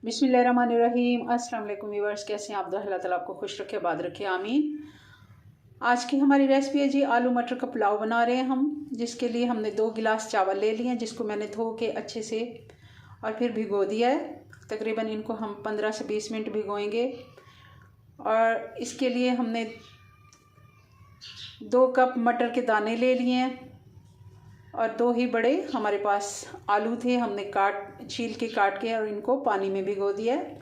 बिस्मिल्लाहिर्रहमानिर्रहीम। अस्सलाम वालेकुम व्यूअर्स, कैसे हैं आप? अल्लाह ताला आपको खुश रखे, आबाद रखे, आमीन। आज की हमारी रेसिपी है जी आलू मटर का पुलाव बना रहे हैं हम, जिसके लिए हमने 2 गिलास चावल ले लिए हैं, जिसको मैंने धो के अच्छे से और फिर भिगो दिया है। तकरीबन इनको हम 15 से 20 मिनट भिगोएंगे। और इसके लिए हमने 2 कप मटर के दाने ले लिए हैं और 2 ही बड़े हमारे पास आलू थे, हमने छील के काट के और इनको पानी में भिगो दिया है।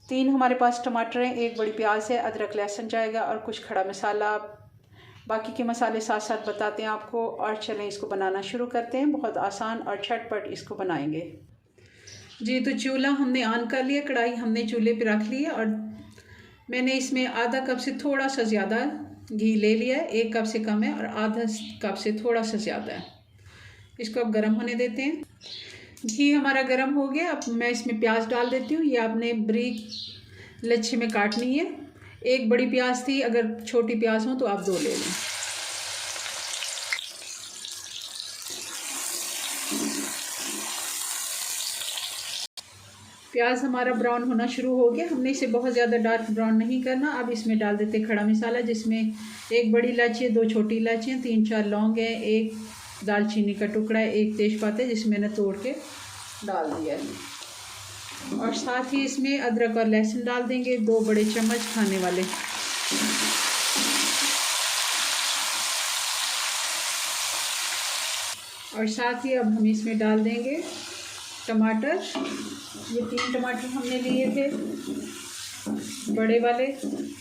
3 हमारे पास टमाटर हैं, 1 बड़ी प्याज है, अदरक लहसुन जाएगा और कुछ खड़ा मसाला। बाकी के मसाले साथ साथ बताते हैं आपको। और चलें इसको बनाना शुरू करते हैं। बहुत आसान और झटपट इसको बनाएंगे जी। तो चूल्हा हमने ऑन कर लिया, कढ़ाई हमने चूल्हे पे रख ली है और मैंने इसमें आधा कप से थोड़ा सा ज़्यादा घी ले लिया है। 1 कप से कम है और आधा कप से थोड़ा सा ज़्यादा है। इसको अब गर्म होने देते हैं। घी हमारा गर्म हो गया। अब मैं इसमें प्याज डाल देती हूँ। ये आपने बारीक लच्छे में काटनी है। 1 बड़ी प्याज थी, अगर छोटी प्याज हो तो आप 2 ले लें। प्याज हमारा ब्राउन होना शुरू हो गया। हमने इसे बहुत ज़्यादा डार्क ब्राउन नहीं करना। अब इसमें डाल देते खड़ा मसाला, जिसमें 1 बड़ी इलायची, 2 छोटी इलायचियाँ, 3-4 लौंग है, 1 दालचीनी का टुकड़ा है, 1 तेज़पात है जिसमें मैंने तोड़ के डाल दिया है। और साथ ही इसमें अदरक और लहसुन डाल देंगे, 2 बड़े चम्मच खाने वाले। और साथ ही अब हम इसमें डाल देंगे टमाटर। ये 3 टमाटर हमने लिए थे, बड़े वाले।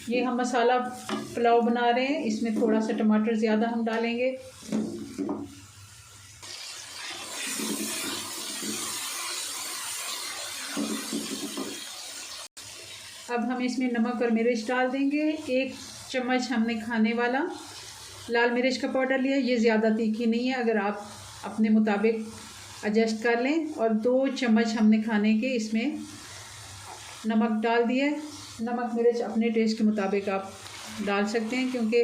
ये हम मसाला पुलाव बना रहे हैं, इसमें थोड़ा सा टमाटर ज़्यादा हम डालेंगे। अब हम इसमें नमक और मिर्च डाल देंगे। 1 चम्मच हमने खाने वाला लाल मिर्च का पाउडर लिया। ये ज़्यादा तीखी नहीं है, अगर आप अपने मुताबिक एडजस्ट कर लें। और 2 चम्मच हमने खाने के इसमें नमक डाल दिया। नमक मिर्च अपने टेस्ट के मुताबिक आप डाल सकते हैं, क्योंकि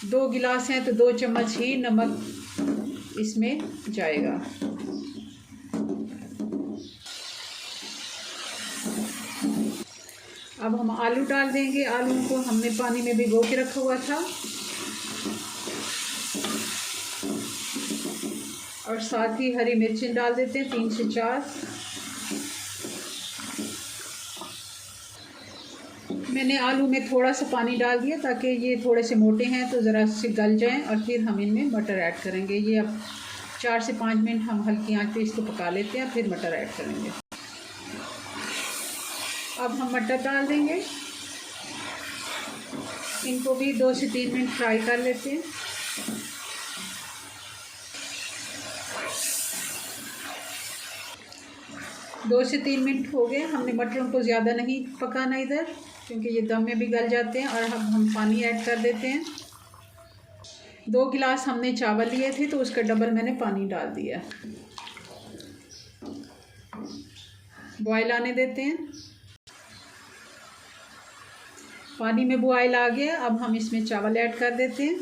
2 गिलास हैं तो 2 चम्मच ही नमक इसमें जाएगा। अब हम आलू डाल देंगे। आलू को हमने पानी में भिगो के रखा हुआ था। और साथ ही हरी मिर्चें डाल देते हैं, 3 से 4। मैंने आलू में थोड़ा सा पानी डाल दिया ताकि ये थोड़े से मोटे हैं तो ज़रा से गल जाएं। और फिर हम इनमें मटर ऐड करेंगे। ये अब 4 से 5 मिनट हम हल्की आंच पे इसको पका लेते हैं, फिर मटर ऐड करेंगे। अब हम मटर डाल देंगे, इनको भी 2 से 3 मिनट फ्राई कर लेते हैं। दो से 3 मिनट हो गए। हमने मटरों को ज़्यादा नहीं पकाना इधर, क्योंकि ये दम में भी गल जाते हैं। और अब हम पानी ऐड कर देते हैं। 2 गिलास हमने चावल लिए थे तो उसका डबल मैंने पानी डाल दिया। बॉयल आने देते हैं। पानी में बॉयल आ गया। अब हम इसमें चावल ऐड कर देते हैं।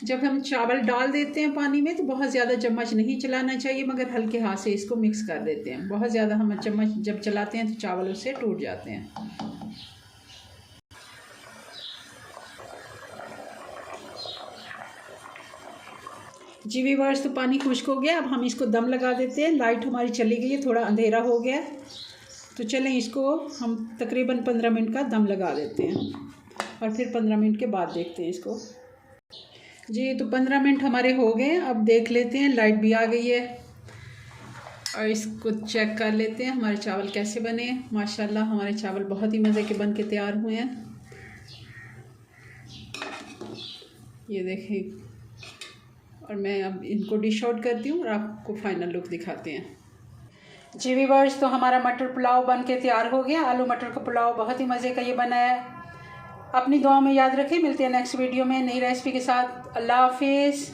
जब हम चावल डाल देते हैं पानी में तो बहुत ज़्यादा चम्मच नहीं चलाना चाहिए, मगर हल्के हाथ से इसको मिक्स कर देते हैं। बहुत ज़्यादा हम चम्मच जब चलाते हैं तो चावल उससे टूट जाते हैं। जी व्यूअर्स, तो पानी खुश्क हो गया। अब हम इसको दम लगा देते हैं। लाइट हमारी चली गई है, थोड़ा अंधेरा हो गया। तो चलें इसको हम तकरीबन 15 मिनट का दम लगा देते हैं और फिर 15 मिनट के बाद देखते हैं इसको। जी तो 15 मिनट हमारे हो गए। अब देख लेते हैं, लाइट भी आ गई है और इसको चेक कर लेते हैं हमारे चावल कैसे बने। माशाल्लाह हमारे चावल बहुत ही मज़े के बन के तैयार हुए हैं। ये देखें। और मैं अब इनको डिश आउट करती हूँ और आपको फाइनल लुक दिखाते हैं। जी व्यूअर्स, तो हमारा मटर पुलाव बन के तैयार हो गया। आलू मटर का पुलाव बहुत ही मज़े का ये बना है। अपनी दुआ में याद रखें। मिलते हैं नेक्स्ट वीडियो में नई रेसिपी के साथ। अल्लाह हाफिज़।